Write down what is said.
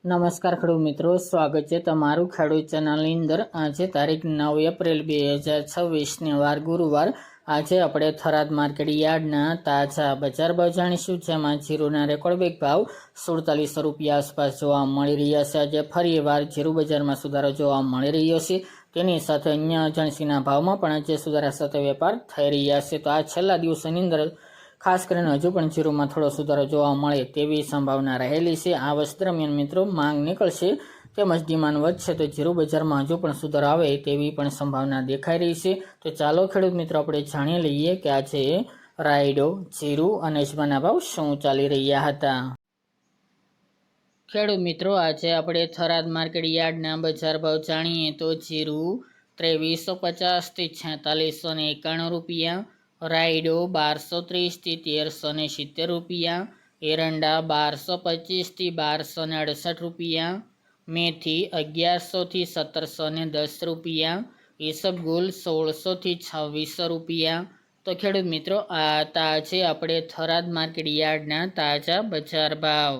નમસ્કાર ખેડૂત મિત્રો, સ્વાગત છે તમારું ખેડૂત ચેનલની અંદર। આજે તારીખ 9 એપ્રિલ 2026 વાર ગુરુવાર। આજે આપણે થરાદ માર્કેટ યાર્ડના તાજા બજાર ભાવ જાણીશું, જેમાં જીરુના રેકોર્ડ બેક ભાવ 4700 રૂપિયા આસપાસ જોવા મળી રહ્યા છે। આજે ફરી વાર જીરુ બજારમાં સુધારો જોવા મળી રહ્યો છે, તેની સાથે અન્ય એજન્સીના ભાવમાં પણ આજે સુધારા સાથે વેપાર થઈ રહ્યા છે। તો આ છેલ્લા દિવસોની અંદર ખાસ કરીને હજુ પણ જીરુમાં થોડો સુધારો જોવા મળે તેવી સંભાવના રહેલી છે। આ વર્ષ દરમિયાન મિત્રો માંગ નીકળશે તેમજ ડિમાન્ડ વધશે તો જીરુ બજારમાં હજુ પણ સુધારો આવે તેવી પણ સંભાવના દેખાઈ રહી છે। તો ચાલો ખેડૂત મિત્રો આપણે જાણી લઈએ કે આજે રાયડો, જીરુ અને અજમાના ભાવ શું ચાલી રહ્યા હતા। ખેડૂત મિત્રો, આજે આપણે થરાદ માર્કેટ યાર્ડના બજાર ભાવ જાણીએ તો જીરુ 2350 થી 4691 રૂપિયા, રાયડો 1230 થી 1370 રૂપિયા, એરંડા 1225 થી 1268 રૂપિયા, મેથી 1100 થી 1710 રૂપિયા, ઈસબગુલ 1600 થી 2600 રૂપિયા। તો ખેડૂત મિત્રો, આ તાજે આપણે થરાદ માર્કેટ યાર્ડના તાજા બજાર ભાવ।